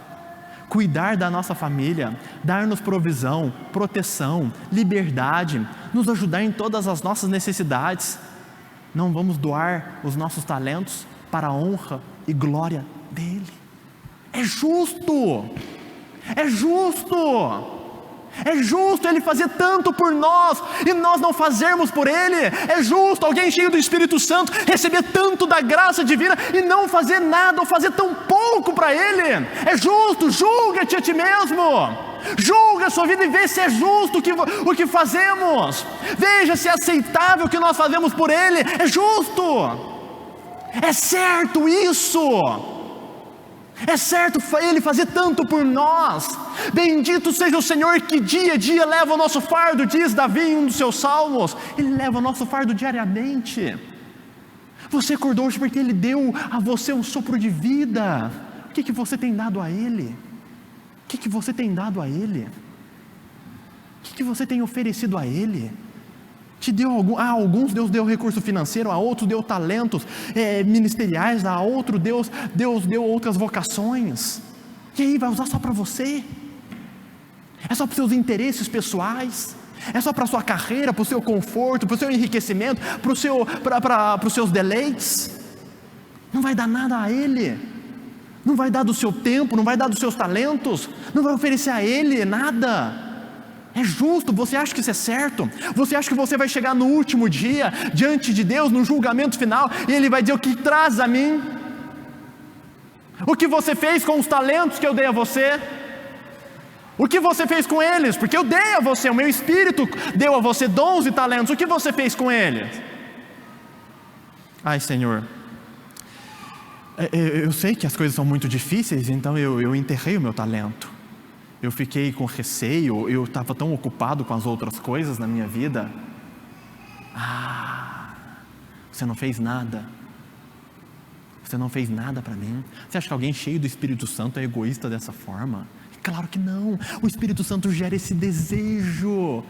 cuidar da nossa família, dar-nos provisão, proteção, liberdade, nos ajudar em todas as nossas necessidades, não vamos doar os nossos talentos para a honra e glória dele? É justo, é justo. É justo Ele fazer tanto por nós e nós não fazermos por Ele. É justo alguém cheio do Espírito Santo receber tanto da graça divina e não fazer nada ou fazer tão pouco para Ele. É justo. Julga-te a ti mesmo, julga a sua vida e vê se é justo o que fazemos. Veja se é aceitável o que nós fazemos por Ele. É justo, é certo isso. É certo Ele fazer tanto por nós. Bendito seja o Senhor que dia a dia leva o nosso fardo, diz Davi em um dos seus salmos. Ele leva o nosso fardo diariamente. Você acordou hoje porque Ele deu a você um sopro de vida. O que você tem dado a Ele? O que você tem dado a Ele? O que você tem oferecido a Ele? Te deu a alguns Deus deu recurso financeiro, a outros deu talentos ministeriais, a outro Deus deu outras vocações. E aí vai usar só para você? É só para os seus interesses pessoais? É só para a sua carreira, para o seu conforto, para o seu enriquecimento, para os seus deleites? Não vai dar nada a Ele. Não vai dar do seu tempo, não vai dar dos seus talentos, não vai oferecer a Ele nada. É justo? Você acha que isso é certo? Você acha que você vai chegar no último dia, diante de Deus, no julgamento final, e Ele vai dizer: o que traz a mim? O que você fez com os talentos que eu dei a você? O que você fez com eles? Porque eu dei a você, o meu Espírito deu a você dons e talentos. O que você fez com eles? Ai, Senhor, eu sei que as coisas são muito difíceis, então eu enterrei o meu talento. Eu fiquei com receio, eu estava tão ocupado com as outras coisas na minha vida. Você não fez nada. Você não fez nada para mim. Você acha que alguém cheio do Espírito Santo é egoísta dessa forma? Claro que não. O Espírito Santo gera esse desejo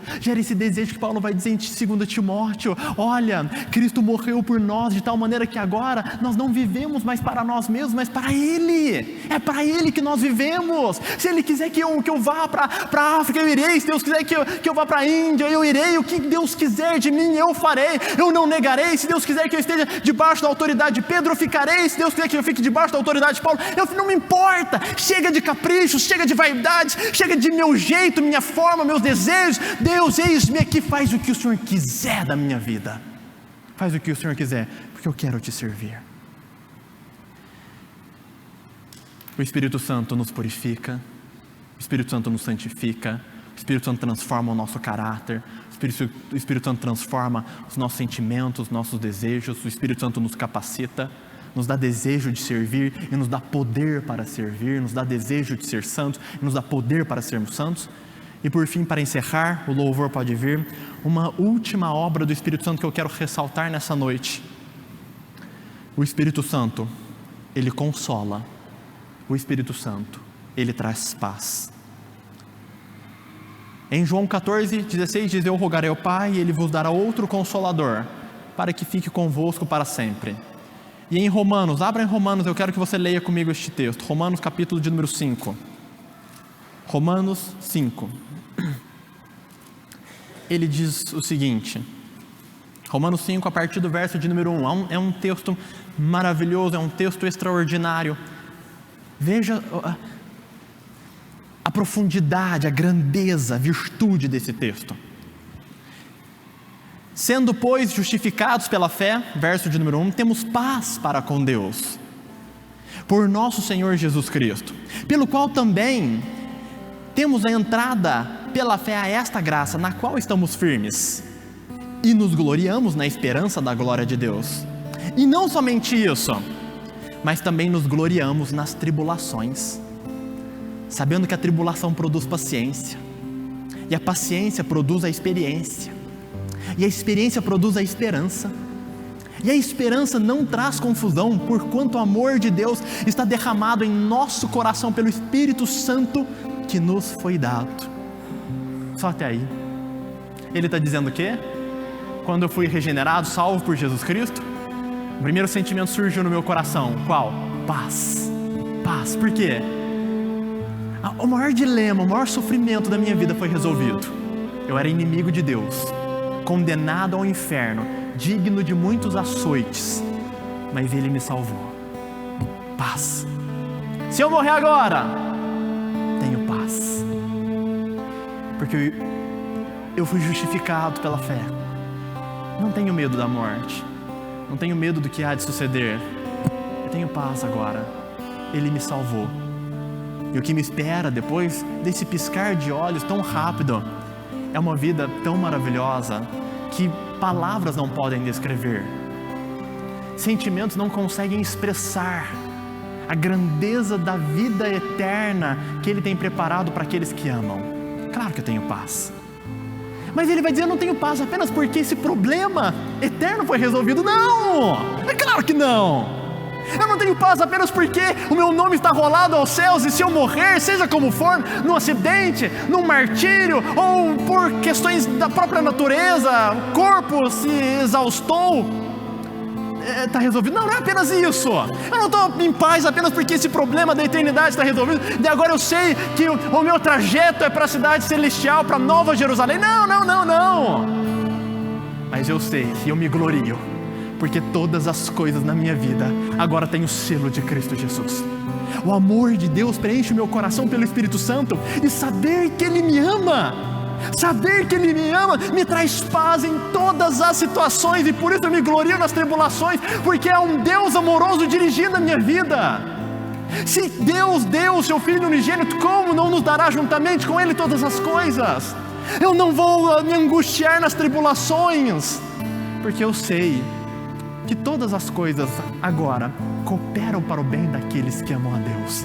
que Paulo vai dizer em 2 Timóteo: olha, Cristo morreu por nós de tal maneira que agora nós não vivemos mais para nós mesmos, mas para Ele. É para Ele que nós vivemos. Se Ele quiser que eu vá para a África, eu irei. Se Deus quiser que eu vá para a Índia, eu irei. O que Deus quiser de mim, eu farei. Eu não negarei. Se Deus quiser que eu esteja debaixo da autoridade de Pedro, eu ficarei. Se Deus quiser que eu fique debaixo da autoridade de Paulo, não me importa. Chega de caprichos, chega de vaidade, chega de meu jeito, minha forma, meus desejos. Deus, eis-me aqui, faz o que o Senhor quiser da minha vida. Faz o que o Senhor quiser, porque eu quero te servir. O Espírito Santo nos purifica, o Espírito Santo nos santifica, o Espírito Santo transforma o nosso caráter, o Espírito Santo transforma os nossos sentimentos, os nossos desejos, o Espírito Santo nos capacita, nos dá desejo de servir e nos dá poder para servir, nos dá desejo de ser santos e nos dá poder para sermos santos. E por fim, para encerrar, o louvor pode vir, uma última obra do Espírito Santo que eu quero ressaltar nessa noite. O Espírito Santo, Ele consola. O Espírito Santo, Ele traz paz. Em João 14:16 diz: eu rogarei ao Pai e Ele vos dará outro Consolador, para que fique convosco para sempre. E em Romanos, abra em Romanos, eu quero que você leia comigo este texto, Romanos capítulo de número 5. Romanos 5. Ele diz o seguinte, Romanos 5, a partir do verso de número 1, é um texto maravilhoso, é um texto extraordinário. Veja a profundidade, a grandeza, a virtude desse texto. Sendo, pois, justificados pela fé, verso de número 1, temos paz para com Deus, por nosso Senhor Jesus Cristo, pelo qual também temos a entrada pela fé a esta graça, na qual estamos firmes, e nos gloriamos na esperança da glória de Deus. E não somente isso, mas também nos gloriamos nas tribulações, sabendo que a tribulação produz paciência, E a paciência produz a experiência. E a experiência produz a esperança. E a esperança não traz confusão, porquanto o amor de Deus está derramado em nosso coração pelo Espírito Santo que nos foi dado. Só até aí. Ele está dizendo o quê? Quando eu fui regenerado, salvo por Jesus Cristo, o primeiro sentimento surgiu no meu coração. Qual? Paz. Paz. Por quê? O maior dilema, o maior sofrimento da minha vida foi resolvido. Eu era inimigo de Deus, condenado ao inferno, digno de muitos açoites, mas Ele me salvou. Paz. Se eu morrer agora, tenho paz, porque eu fui justificado pela fé. Não tenho medo da morte, não tenho medo do que há de suceder. Eu tenho paz agora. Ele me salvou. E o que me espera depois desse piscar de olhos tão rápido é uma vida tão maravilhosa que palavras não podem descrever. Sentimentos não conseguem expressar a grandeza da vida eterna que Ele tem preparado para aqueles que amam. Claro que eu tenho paz. Mas Ele vai dizer, eu não tenho paz apenas porque esse problema eterno foi resolvido. Não! É claro que não! Eu não tenho paz apenas porque o meu nome está rolado aos céus, e se eu morrer, seja como for, num acidente, num martírio, ou por questões da própria natureza, o corpo se exaustou, está resolvido. Não, não é apenas isso. Eu não estou em paz apenas porque esse problema da eternidade está resolvido, e agora eu sei que o meu trajeto é para a cidade celestial, para Nova Jerusalém. Não. Mas eu sei e eu me glorio, porque todas as coisas na minha vida agora têm o selo de Cristo Jesus. O amor de Deus preenche o meu coração pelo Espírito Santo, e saber que Ele me ama, me traz paz em todas as situações, e por isso eu me glorio nas tribulações, porque é um Deus amoroso dirigindo a minha vida. Se Deus deu o seu Filho unigênito, como não nos dará juntamente com Ele todas as coisas? Eu não vou me angustiar nas tribulações, porque eu sei que todas as coisas agora cooperam para o bem daqueles que amam a Deus.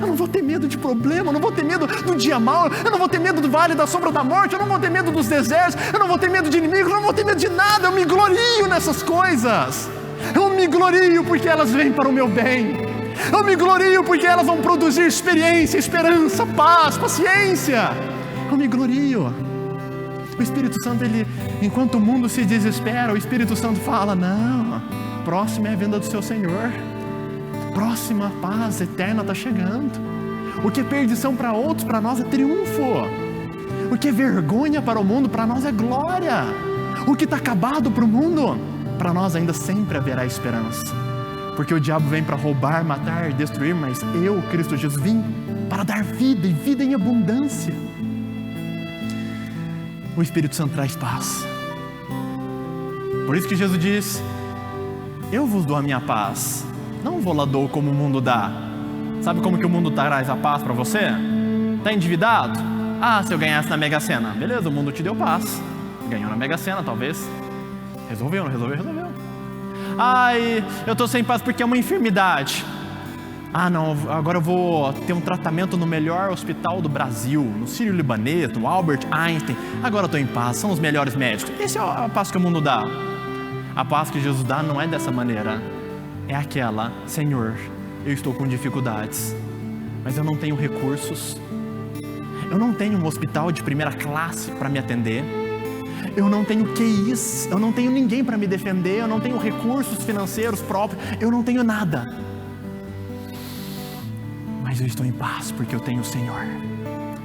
Eu não vou ter medo de problema, eu não vou ter medo do dia mau, eu não vou ter medo do vale da sombra da morte, eu não vou ter medo dos desertos, eu não vou ter medo de inimigos, eu não vou ter medo de nada. Eu me glorio nessas coisas. Eu me glorio porque elas vêm para o meu bem. Eu me glorio porque elas vão produzir experiência, esperança, paz, paciência. Eu me glorio. O Espírito Santo, ele, enquanto o mundo se desespera, o Espírito Santo fala, não, próxima é a vinda do seu Senhor, próxima paz eterna está chegando. O que é perdição para outros, para nós é triunfo. O que é vergonha para o mundo, para nós é glória. O que está acabado para o mundo, para nós ainda sempre haverá esperança. Porque o diabo vem para roubar, matar, destruir, mas eu, Cristo Jesus, vim para dar vida, e vida em abundância. O Espírito Santo traz paz. Por isso que Jesus diz, eu vos dou a minha paz, não vou lá dou como o mundo dá. Sabe como que o mundo traz a paz para você? Está endividado? Se eu ganhasse na Mega Sena, beleza, o mundo te deu paz. Ganhou na Mega Sena, talvez. Resolveu, não resolveu? Resolveu. Eu estou sem paz porque é uma enfermidade. Não, agora eu vou ter um tratamento no melhor hospital do Brasil, no Sírio-Libanês, no Albert Einstein. Agora eu estou em paz, são os melhores médicos. Essa é a paz que o mundo dá. A paz que Jesus dá não é dessa maneira. É aquela, Senhor, eu estou com dificuldades, mas eu não tenho recursos. Eu não tenho um hospital de primeira classe para me atender. Eu não tenho QIs, eu não tenho ninguém para me defender, eu não tenho recursos financeiros próprios, eu não tenho nada. Mas eu estou em paz porque eu tenho o Senhor.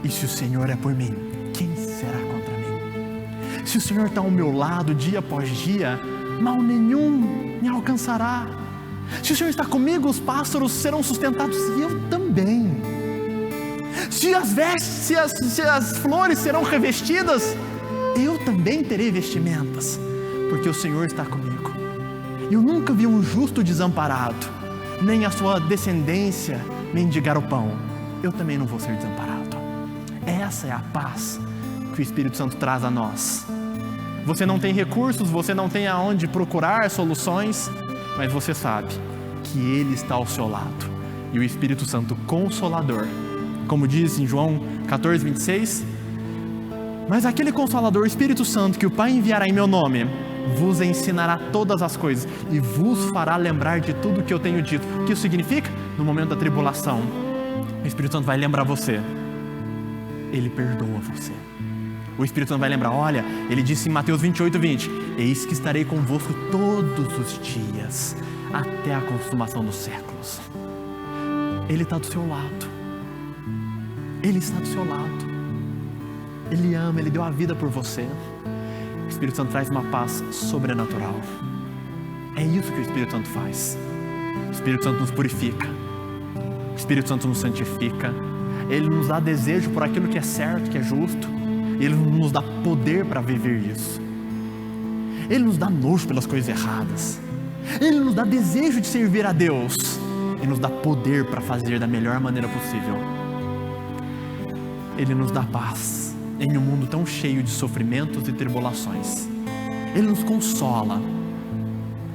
E se o Senhor é por mim, quem será contra mim? Se o Senhor está ao meu lado dia após dia, mal nenhum me alcançará. Se o Senhor está comigo, os pássaros serão sustentados, e eu também. Se as flores serão revestidas, eu também terei vestimentas, porque o Senhor está comigo. Eu nunca vi um justo desamparado, nem a sua descendência mendigar o pão. Eu também não vou ser desamparado. Essa é a paz que o Espírito Santo traz a nós. Você não tem recursos, você não tem aonde procurar soluções, mas você sabe que Ele está ao seu lado. E o Espírito Santo Consolador, como diz em João 14:26, Mas aquele Consolador, o Espírito Santo, que o Pai enviará em meu nome, vos ensinará todas as coisas e vos fará lembrar de tudo que eu tenho dito. O que isso significa? No momento da tribulação, o Espírito Santo vai lembrar você. Ele perdoa você. O Espírito Santo vai lembrar, olha, ele disse em Mateus 28:20, eis que estarei convosco todos os dias, até a consumação dos séculos. Ele está do seu lado. Ele está do seu lado. Ele ama, Ele deu a vida por você. O Espírito Santo traz uma paz sobrenatural. É isso que o Espírito Santo faz. O Espírito Santo nos purifica. O Espírito Santo nos santifica. Ele nos dá desejo por aquilo que é certo, que é justo. Ele nos dá poder para viver isso. Ele nos dá nojo pelas coisas erradas. Ele nos dá desejo de servir a Deus. Ele nos dá poder para fazer da melhor maneira possível. Ele nos dá paz em um mundo tão cheio de sofrimentos e tribulações. Ele nos consola.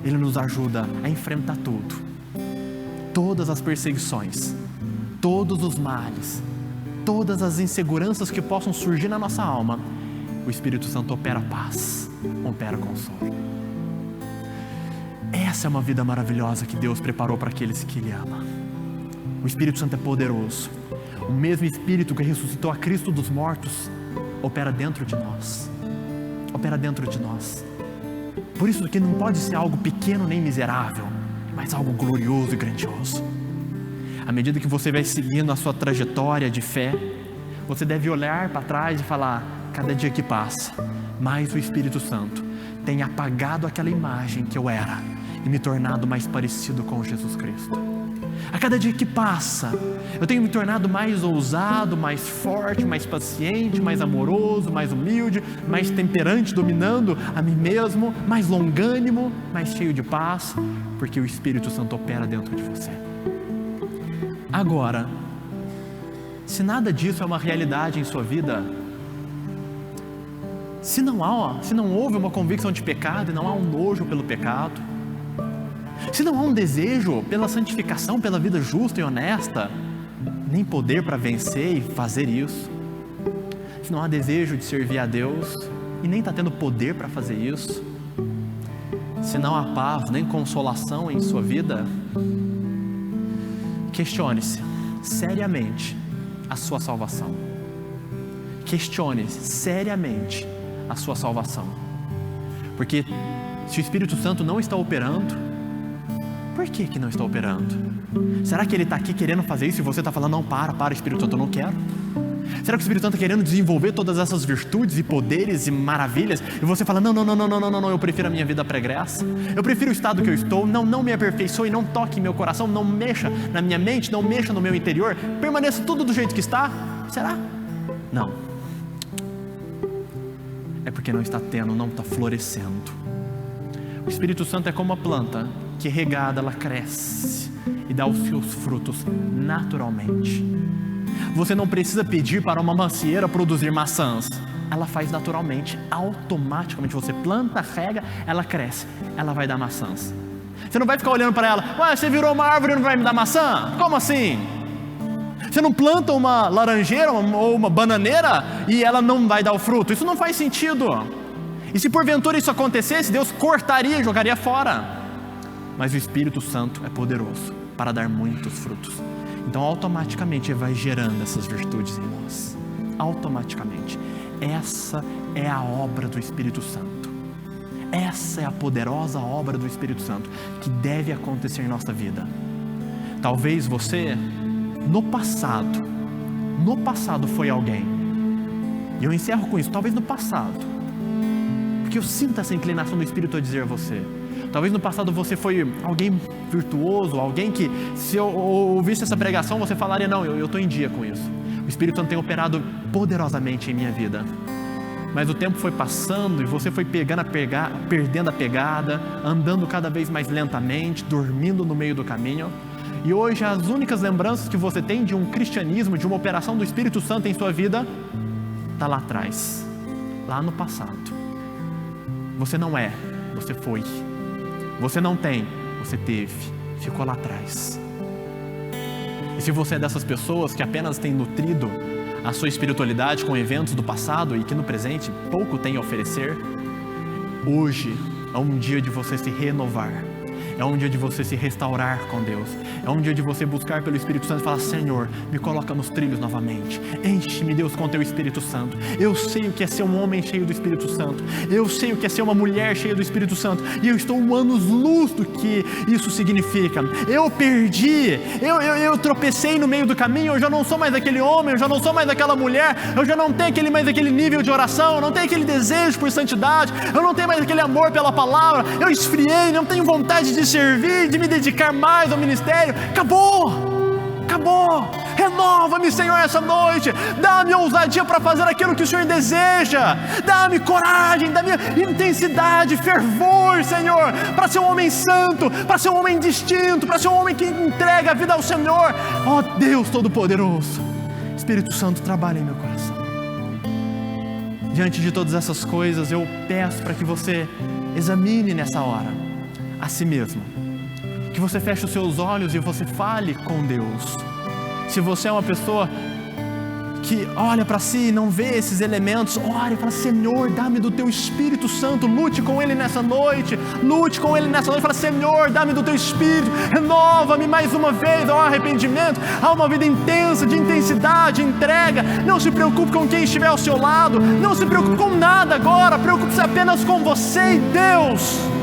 Ele nos ajuda a enfrentar tudo. Todas as perseguições, todos os males, todas as inseguranças que possam surgir na nossa alma. O Espírito Santo opera paz, opera consolo. Essa é uma vida maravilhosa que Deus preparou para aqueles que Ele ama. O Espírito Santo é poderoso. O mesmo Espírito que ressuscitou a Cristo dos mortos opera dentro de nós. Opera dentro de nós. Por isso que não pode ser algo pequeno nem miserável, mas algo glorioso e grandioso. À medida que você vai seguindo a sua trajetória de fé, você deve olhar para trás e falar, cada dia que passa, mais o Espírito Santo tem apagado aquela imagem que eu era e me tornado mais parecido com Jesus Cristo. A cada dia que passa, eu tenho me tornado mais ousado, mais forte, mais paciente, mais amoroso, mais humilde, mais temperante, dominando a mim mesmo, mais longânimo, mais cheio de paz, porque o Espírito Santo opera dentro de você. Agora, se nada disso é uma realidade em sua vida, se não houve uma convicção de pecado e não há um nojo pelo pecado, se não há um desejo pela santificação, pela vida justa e honesta, nem poder para vencer e fazer isso, se não há desejo de servir a Deus e nem está tendo poder para fazer isso, se não há paz nem consolação em sua vida, questione-se seriamente a sua salvação. Questione seriamente a sua salvação. Porque se o Espírito Santo não está operando, por que não está operando? Será que Ele está aqui querendo fazer isso e você está falando, não, para Espírito Santo, eu não quero? Será que o Espírito Santo está querendo desenvolver todas essas virtudes e poderes e maravilhas e você fala, não, eu prefiro a minha vida pregressa, eu prefiro o estado que eu estou, não me aperfeiçoe, não toque em meu coração, não mexa na minha mente, não mexa no meu interior, permaneça tudo do jeito que está? Será? Não. É porque não está tendo, não está florescendo. O Espírito Santo é como uma planta que regada, ela cresce e dá os seus frutos naturalmente. Você não precisa pedir para uma macieira produzir maçãs. Ela faz naturalmente, automaticamente. Você planta, rega, ela cresce, ela vai dar maçãs. Você não vai ficar olhando para ela, ué, você virou uma árvore e não vai me dar maçã? Como assim? Você não planta uma laranjeira ou uma bananeira e ela não vai dar o fruto? Isso não faz sentido. E se porventura isso acontecesse, Deus cortaria e jogaria fora. Mas o Espírito Santo é poderoso para dar muitos frutos. Então automaticamente Ele vai gerando essas virtudes em nós. Automaticamente. Essa é a obra do Espírito Santo. Essa é a poderosa obra do Espírito Santo que deve acontecer em nossa vida. Talvez você, no passado foi alguém, e eu encerro com isso, talvez no passado, porque eu sinto essa inclinação do Espírito a dizer a você, talvez no passado você foi alguém virtuoso, alguém que se eu ouvisse essa pregação você falaria, não, eu estou em dia com isso. O Espírito Santo tem operado poderosamente em minha vida. Mas o tempo foi passando e você foi perdendo a pegada, andando cada vez mais lentamente, dormindo no meio do caminho. E hoje as únicas lembranças que você tem de um cristianismo, de uma operação do Espírito Santo em sua vida, está lá atrás, lá no passado. Você não é, você foi. Você não tem, você teve, ficou lá atrás. E se você é dessas pessoas que apenas tem nutrido a sua espiritualidade com eventos do passado e que no presente pouco tem a oferecer, hoje é um dia de você se renovar. É um dia de você se restaurar com Deus. É um dia de você buscar pelo Espírito Santo e falar: Senhor, me coloca nos trilhos novamente. Enche-me, Deus, com teu Espírito Santo. Eu sei o que é ser um homem cheio do Espírito Santo. Eu sei o que é ser uma mulher cheia do Espírito Santo. E eu estou anos-luz do que isso significa. Eu perdi, eu tropecei no meio do caminho. Eu já não sou mais aquele homem, eu já não sou mais aquela mulher. Eu já não tenho mais aquele nível de oração. Eu não tenho aquele desejo por santidade. Eu não tenho mais aquele amor pela palavra. Eu esfriei, não tenho vontade de servir, de me dedicar mais ao ministério. Acabou! Renova-me, Senhor, essa noite. Dá-me ousadia para fazer aquilo que o Senhor deseja. Dá-me coragem, dá-me intensidade, fervor, Senhor, para ser um homem santo, para ser um homem distinto, para ser um homem que entrega a vida ao Senhor. Ó Deus Todo-Poderoso, Espírito Santo, trabalha em meu coração. Diante de todas essas coisas, eu peço para que você examine nessa hora a si mesmo, que você feche os seus olhos e você fale com Deus. Se você é uma pessoa que olha para si e não vê esses elementos, ore e fala: Senhor, dá-me do teu Espírito Santo. Lute com Ele nessa noite, fala: Senhor, dá-me do teu Espírito, renova-me mais uma vez ao arrependimento, a uma vida intensa, de intensidade, entrega. Não se preocupe com quem estiver ao seu lado, não se preocupe com nada agora, preocupe-se apenas com você e Deus.